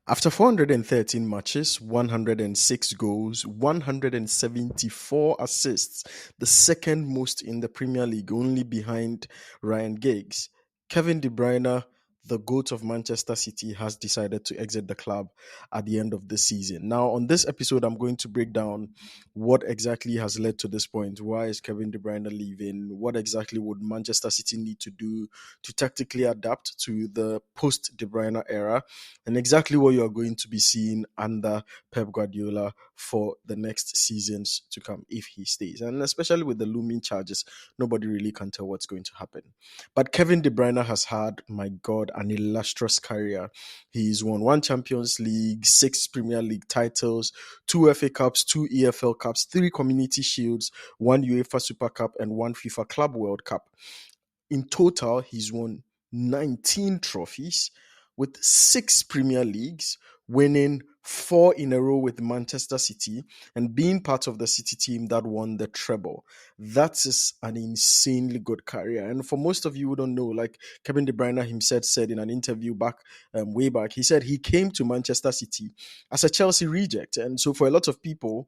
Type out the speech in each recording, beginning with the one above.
After 413 matches, 106 goals, 174 assists, the second most in the Premier League, only behind Ryan Giggs, Kevin De Bruyne, the GOAT of Manchester City, has decided to exit the club at the end of the season. Now, on this episode, I'm going to break down what exactly has led to this point. Why is Kevin De Bruyne leaving? What exactly would Manchester City need to do to tactically adapt to the post De Bruyne era? And exactly what you are going to be seeing under Pep Guardiola for the next seasons to come if he stays. And especially with the looming charges, nobody really can tell what's going to happen. But Kevin De Bruyne has had, my God, an illustrious career. He's won one Champions League, six Premier League titles, two FA Cups, two EFL Cups, three Community Shields, one UEFA Super Cup, and one FIFA Club World Cup. In total, he's won 19 trophies with six Premier Leagues, winning four in a row with Manchester City and being part of the City team that won the treble. That is an insanely good career. And for most of you who don't know, like Kevin De Bruyne himself said in an interview way back, he said he came to Manchester City as a Chelsea reject. And so for a lot of people,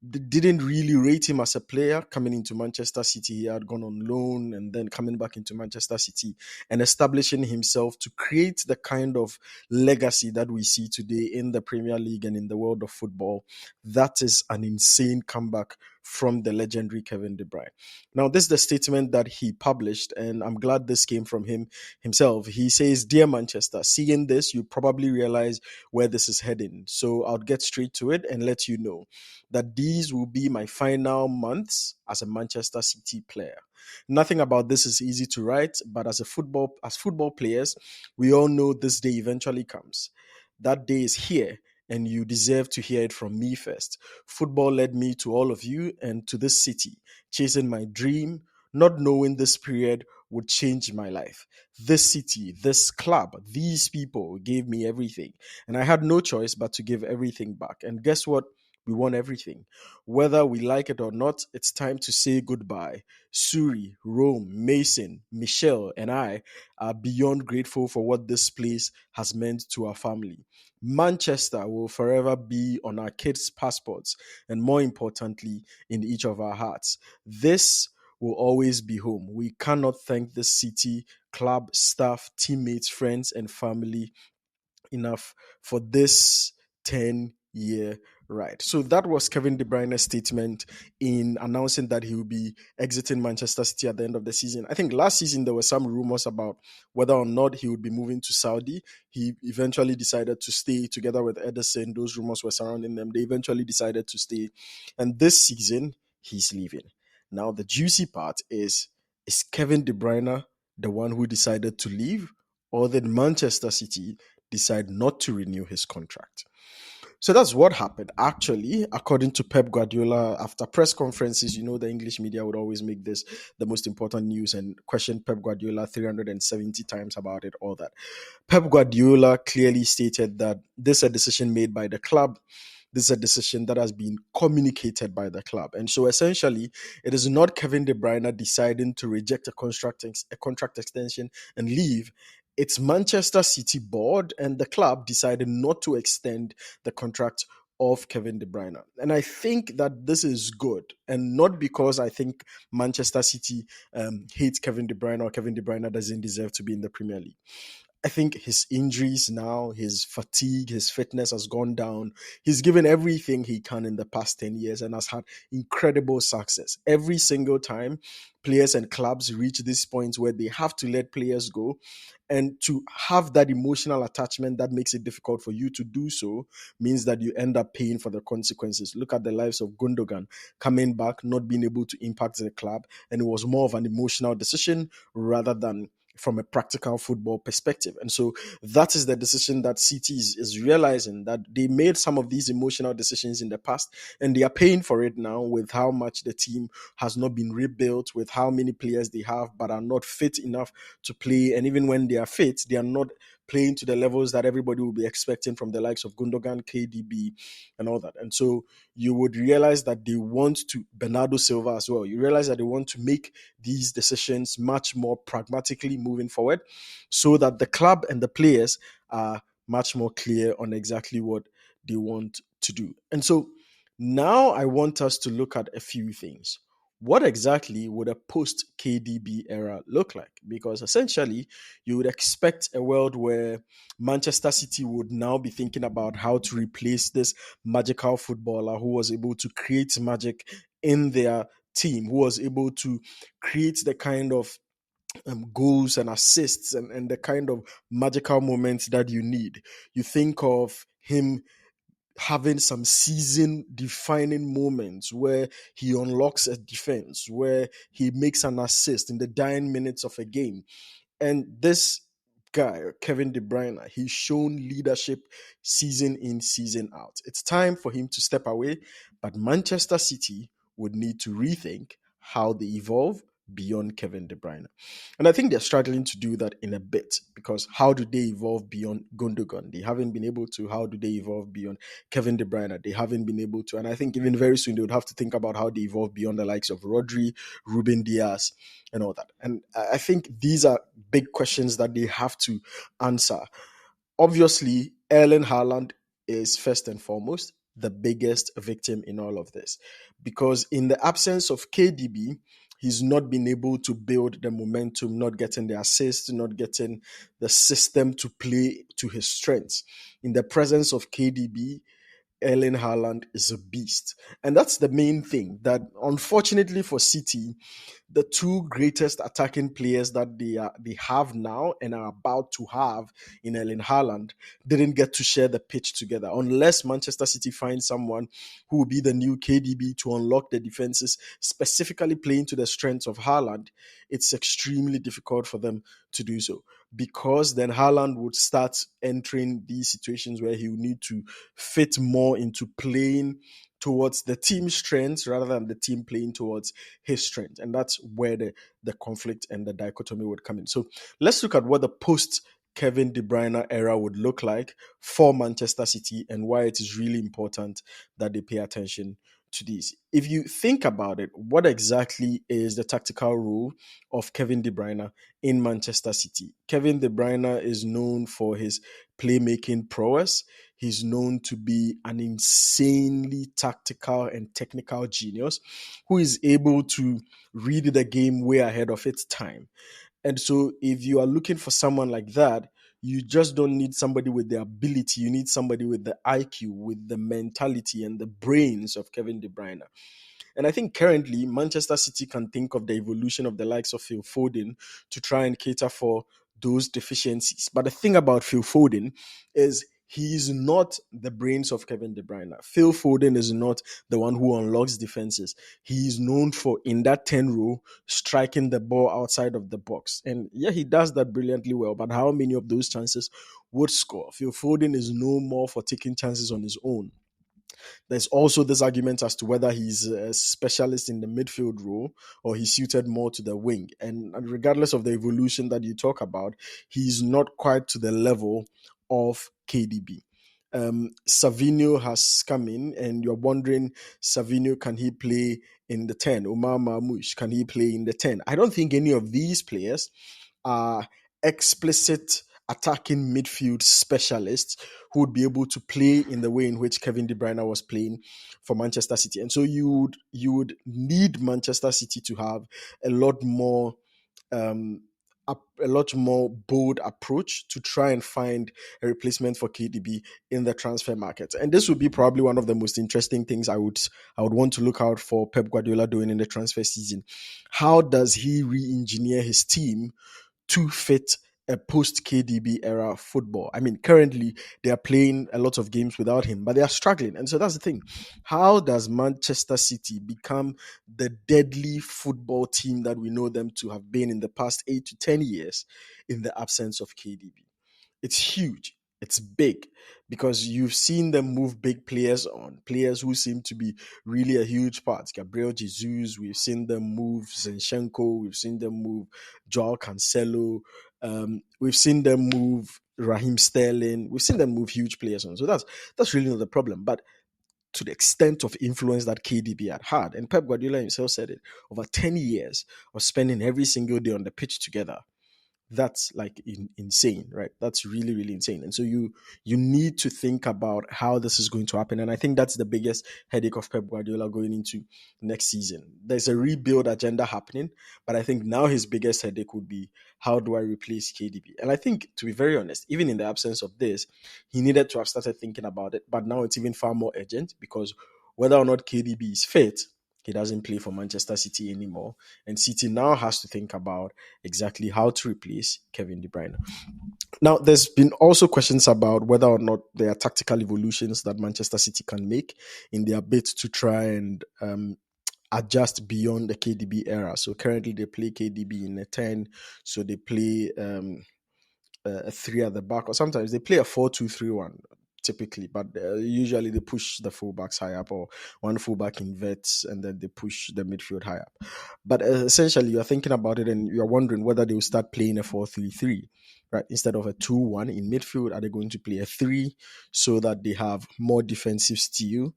didn't really rate him as a player coming into Manchester City. He had gone on loan and then coming back into Manchester City and establishing himself to create the kind of legacy that we see today in the Premier League and in the world of football. That is an insane comeback from the legendary Kevin De Bruyne. Now, this is the statement that he published, and I'm glad this came from him himself. He says, "Dear Manchester, seeing this, you probably realize where this is heading. So I'll get straight to it and let you know that these will be my final months as a Manchester City player. Nothing about this is easy to write, but as football players, we all know this day eventually comes. That day is here, and you deserve to hear it from me first. Football led me to all of you and to this city, chasing my dream, not knowing this period would change my life. This city, this club, these people gave me everything, and I had no choice but to give everything back. And guess what? We won everything. Whether we like it or not, it's time to say goodbye. Suri, Rome, Mason, Michelle, and I are beyond grateful for what this place has meant to our family. Manchester will forever be on our kids' passports, and more importantly, in each of our hearts. This will always be home. We cannot thank the city, club, staff, teammates, friends, and family enough for this 10-year ride." So that was Kevin De Bruyne's statement in announcing that he will be exiting Manchester City at the end of the season. I think last season there were some rumors about whether or not he would be moving to Saudi. He eventually decided to stay together with Ederson. Those rumors were surrounding them. They eventually decided to stay. And this season, he's leaving. Now, the juicy part is Kevin De Bruyne the one who decided to leave, or did Manchester City decide not to renew his contract? So that's what happened. Actually, according to Pep Guardiola, after press conferences, the English media would always make this the most important news and question Pep Guardiola 370 times about it, all that. Pep Guardiola clearly stated that this is a decision made by the club. This is a decision that has been communicated by the club. And so essentially, it is not Kevin De Bruyne deciding to reject a contract extension and leave. It's Manchester City board and the club decided not to extend the contract of Kevin De Bruyne. And I think that this is good. And not because I think Manchester City hates Kevin De Bruyne or Kevin De Bruyne doesn't deserve to be in the Premier League. I think his injuries now, his fatigue, his fitness has gone down. He's given everything he can in the past 10 years and has had incredible success. Every single time players and clubs reach this point where they have to let players go, and to have that emotional attachment that makes it difficult for you to do so means that you end up paying for the consequences. Look at the lives of Gundogan coming back, not being able to impact the club, and it was more of an emotional decision rather than from a practical football perspective. And so that is the decision that City is realizing, that they made some of these emotional decisions in the past and they are paying for it now with how much the team has not been rebuilt, with how many players they have but are not fit enough to play. And even when they are fit, they are not playing to the levels that everybody will be expecting from the likes of Gundogan, KDB, and all that. And so you would realize that they want to, Bernardo Silva as well, you realize that they want to make these decisions much more pragmatically moving forward so that the club and the players are much more clear on exactly what they want to do. And so now I want us to look at a few things. What exactly would a post KDB era look like? Because essentially, you would expect a world where Manchester City would now be thinking about how to replace this magical footballer who was able to create magic in their team, who was able to create the kind of goals and assists and the kind of magical moments that you need. You think of him having some season defining moments where he unlocks a defense, where he makes an assist in the dying minutes of a game. And this guy, Kevin De Bruyne, he's shown leadership season in, season out. It's time for him to step away, but Manchester City would need to rethink how they evolve beyond Kevin De Bruyne. And I think they're struggling to do that in a bit because how do they evolve beyond Gundogan? They haven't been able to. How do they evolve beyond Kevin De Bruyne? They haven't been able to. And I think even very soon they would have to think about how they evolve beyond the likes of Rodri, Ruben Diaz, and all that. And I think these are big questions that they have to answer. Obviously, Erling Haaland is first and foremost the biggest victim in all of this because in the absence of KDB, he's not been able to build the momentum, not getting the assist, not getting the system to play to his strengths. In the presence of KDB, Erling Haaland is a beast. And that's the main thing that unfortunately for City, the two greatest attacking players that they have now and are about to have in Erling Haaland didn't get to share the pitch together unless Manchester City finds someone who will be the new KDB to unlock the defenses, specifically playing to the strengths of Haaland. It's extremely difficult for them to do so because then Haaland would start entering these situations where he would need to fit more into playing towards the team's strengths rather than the team playing towards his strength. And that's where the conflict and the dichotomy would come in. So let's look at what the post Kevin De Bruyne era would look like for Manchester City and why it is really important that they pay attention to these. If you think about it, what exactly is the tactical role of Kevin De Bruyne in Manchester City? Kevin De Bruyne is known for his playmaking prowess. He's known to be an insanely tactical and technical genius who is able to read the game way ahead of its time. And so, if you are looking for someone like that, you just don't need somebody with the ability. You need somebody with the IQ, with the mentality and the brains of Kevin De Bruyne. And I think currently Manchester City can think of the evolution of the likes of Phil Foden to try and cater for those deficiencies. But the thing about Phil Foden is he is not the brains of Kevin De Bruyne. Phil Foden is not the one who unlocks defenses. He is known for, in that 10 row, striking the ball outside of the box. And yeah, he does that brilliantly well. But how many of those chances would score? Phil Foden is no more for taking chances on his own. There's also this argument as to whether he's a specialist in the midfield role or he's suited more to the wing. And regardless of the evolution that you talk about, he's not quite to the level of KDB. Savinho has come in, and you're wondering, Savinho, can he play in the 10? Omar Marmoush, can he play in the 10? I don't think any of these players are explicit attacking midfield specialists who would be able to play in the way in which Kevin De Bruyne was playing for Manchester City. And so you would need Manchester City to have a lot more um, a lot more bold approach to try and find a replacement for KDB in the transfer market. And this would be probably one of the most interesting things I would want to look out for Pep Guardiola doing in the transfer season. How does he re-engineer his team to fit a post KDB era football? I mean, currently they are playing a lot of games without him, but they are struggling. And so that's the thing. How does Manchester City become the deadly football team that we know them to have been in the past 8 to 10 years in the absence of KDB? It's huge. It's big because you've seen them move big players on, players who seem to be really a huge part. Gabriel Jesus, we've seen them move Zinchenko, we've seen them move Joao Cancelo, we've seen them move Raheem Sterling, we've seen them move huge players on. So that's really not the problem. But to the extent of influence that KDB had, and Pep Guardiola himself said it, over 10 years of spending every single day on the pitch together, That's like insane, right? That's really, really insane. And so you need to think about how this is going to happen. And I think that's the biggest headache of Pep Guardiola going into next season. There's a rebuild agenda happening, but I think now his biggest headache would be, how do I replace KDB? And I think, to be very honest, even in the absence of this, he needed to have started thinking about it. But now it's even far more urgent, because whether or not KDB is fit, he doesn't play for Manchester City anymore. And City now has to think about exactly how to replace Kevin De Bruyne. Now, there's been also questions about whether or not there are tactical evolutions that Manchester City can make in their bid to try and adjust beyond the KDB era. So currently they play KDB in a 10, so they play a three at the back, or sometimes they play a 4-2-3-1 typically, but usually they push the fullbacks high up, or one fullback inverts and then they push the midfield high up. But essentially, you're thinking about it and you're wondering whether they will start playing a 4-3-3, right? Instead of a 2-1 in midfield, are they going to play a 3 so that they have more defensive steel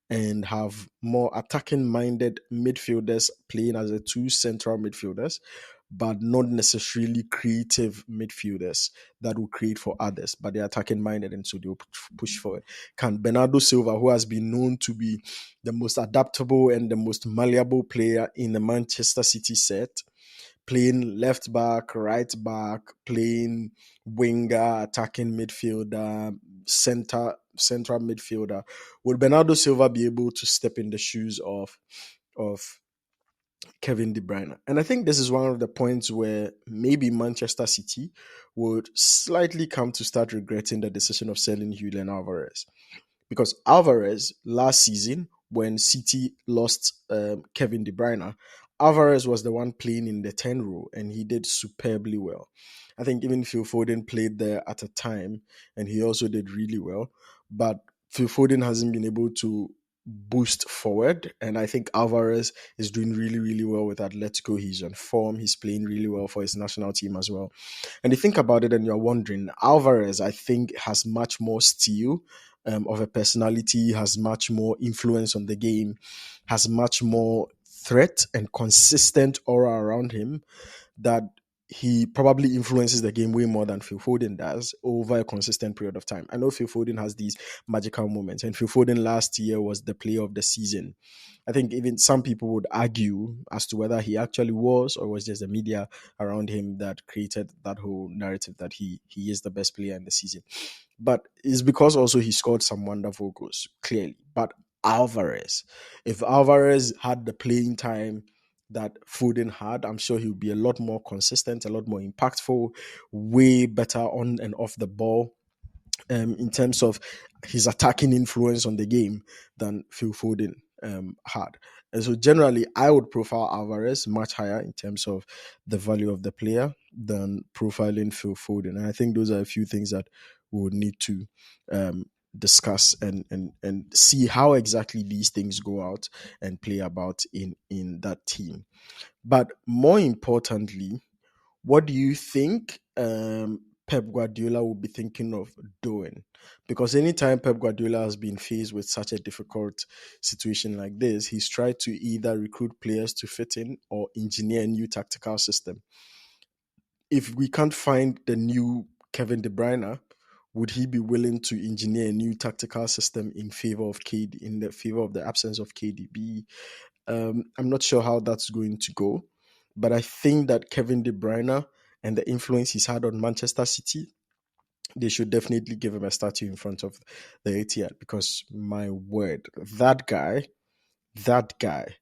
and have more attacking minded midfielders playing as a two central midfielders, but not necessarily creative midfielders that will create for others, but they're attacking minded and so they'll push forward? Can Bernardo Silva, who has been known to be the most adaptable and the most malleable player in the Manchester City set, playing left back, right back, playing winger, attacking midfielder, central midfielder, would Bernardo Silva be able to step in the shoes of Kevin De Bruyne? And I think this is one of the points where maybe Manchester City would slightly come to start regretting the decision of selling Julian Alvarez, because Alvarez last season, when City lost Kevin De Bruyne, Alvarez was the one playing in the 10 role and he did superbly well. I think even Phil Foden played there at a time and he also did really well. But Phil Foden hasn't been able to boost forward. And I think Alvarez is doing really, really well with Atletico. He's on form. He's playing really well for his national team as well. And you think about it and you're wondering, Alvarez, I think, has much more steel of a personality, has much more influence on the game, has much more threat and consistent aura around him, that he probably influences the game way more than Phil Foden does over a consistent period of time. I know Phil Foden has these magical moments, and Phil Foden last year was the player of the season. I think even some people would argue as to whether he actually was, or was just the media around him that created that whole narrative that he is the best player in the season. But it's because also he scored some wonderful goals, clearly. But Alvarez, if Alvarez had the playing time that Foden had, I'm sure he would be a lot more consistent, a lot more impactful, way better on and off the ball, in terms of his attacking influence on the game than Phil Foden had. And so generally, I would profile Alvarez much higher in terms of the value of the player than profiling Phil Foden. And I think those are a few things that we would need to discuss and see how exactly these things go out and play about in that team. But more importantly, what do you think Pep Guardiola will be thinking of doing? Because anytime Pep Guardiola has been faced with such a difficult situation like this, he's tried to either recruit players to fit in or engineer a new tactical system. If we can't find the new Kevin De Bruyne, would he be willing to engineer a new tactical system in favor of KD, in the favor of the absence of KDB? I'm not sure how that's going to go, but I think that Kevin De Bruyne and the influence he's had on Manchester City, they should definitely give him a statue in front of the Etihad, because my word, that guy, that guy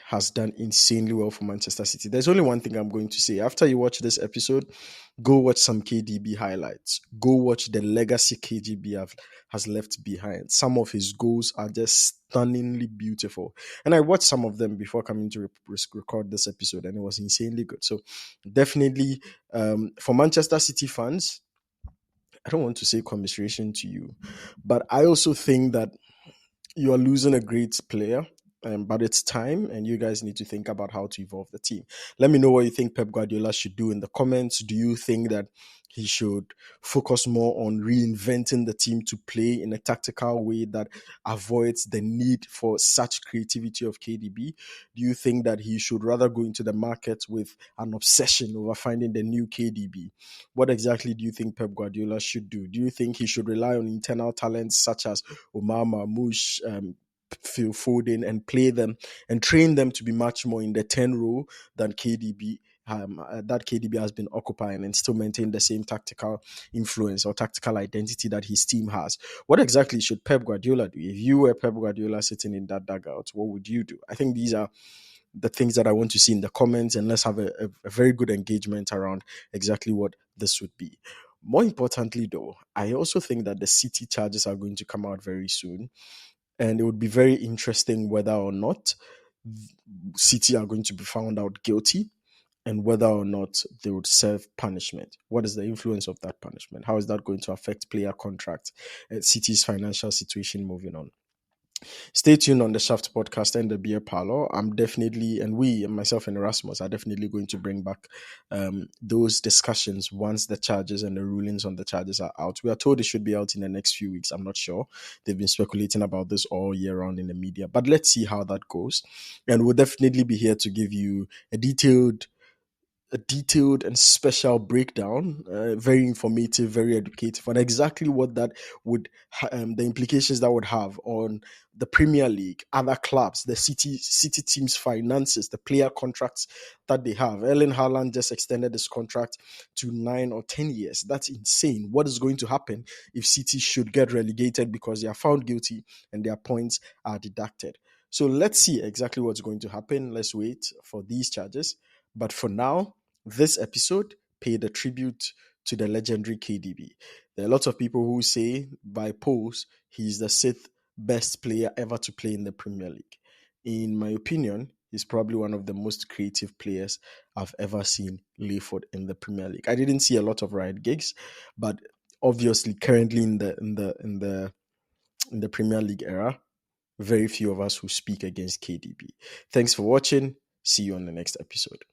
has done insanely well for Manchester City. There's only one thing I'm going to say. After you watch this episode, go watch some KDB highlights. Go watch the legacy has left behind. Some of his goals are just stunningly beautiful. And I watched some of them before coming to record this episode, and it was insanely good. So definitely, for Manchester City fans, I don't want to say commiseration to you, but I also think that you are losing a great player But it's time, and you guys need to think about how to evolve the team. Let me know what you think Pep Guardiola should do in the comments. Do you think that he should focus more on reinventing the team to play in a tactical way that avoids the need for such creativity of KDB? Do you think that he should rather go into the market with an obsession over finding the new KDB? What exactly do you think Pep Guardiola should do? Do you think he should rely on internal talents such as Omar Marmoush, Phil Foden, and play them and train them to be much more in the 10 role than KDB? That KDB has been occupying, and still maintain the same tactical influence or tactical identity that his team has. What exactly should Pep Guardiola do? If you were Pep Guardiola sitting in that dugout, what would you do? I think these are the things that I want to see in the comments, and let's have a very good engagement around exactly what this would be. More importantly, though, I also think that the City charges are going to come out very soon, and it would be very interesting whether or not City are going to be found out guilty, and whether or not they would serve punishment. What is the influence of that punishment? How is that going to affect player contracts, City's financial situation moving on? Stay tuned on the Shaft podcast and the Beer Parlor. I'm definitely, and we, and myself and Erasmus, are definitely going to bring back those discussions once the charges and the rulings on the charges are out. We are told it should be out in the next few weeks. I'm not sure. They've been speculating about this all year round in the media, but let's see how that goes. And we'll definitely be here to give you a detailed and special breakdown, very informative, very educative, on exactly what that would, the implications that would have on the Premier League, other clubs, the city team's finances, the player contracts that they have. Erling Haaland just extended his contract to 9 or 10 years. That's insane. What is going to happen if City should get relegated because they are found guilty and their points are deducted? So let's see exactly what's going to happen. Let's wait for these charges. But for now, this episode paid a tribute to the legendary KDB. There are lots of people who say, by polls, he's the sixth best player ever to play in the Premier League. In my opinion, he's probably one of the most creative players I've ever seen lay foot in the Premier League. I didn't see a lot of Ryan Giggs, but obviously, currently in the Premier League era, very few of us who speak against KDB. Thanks for watching. See you on the next episode.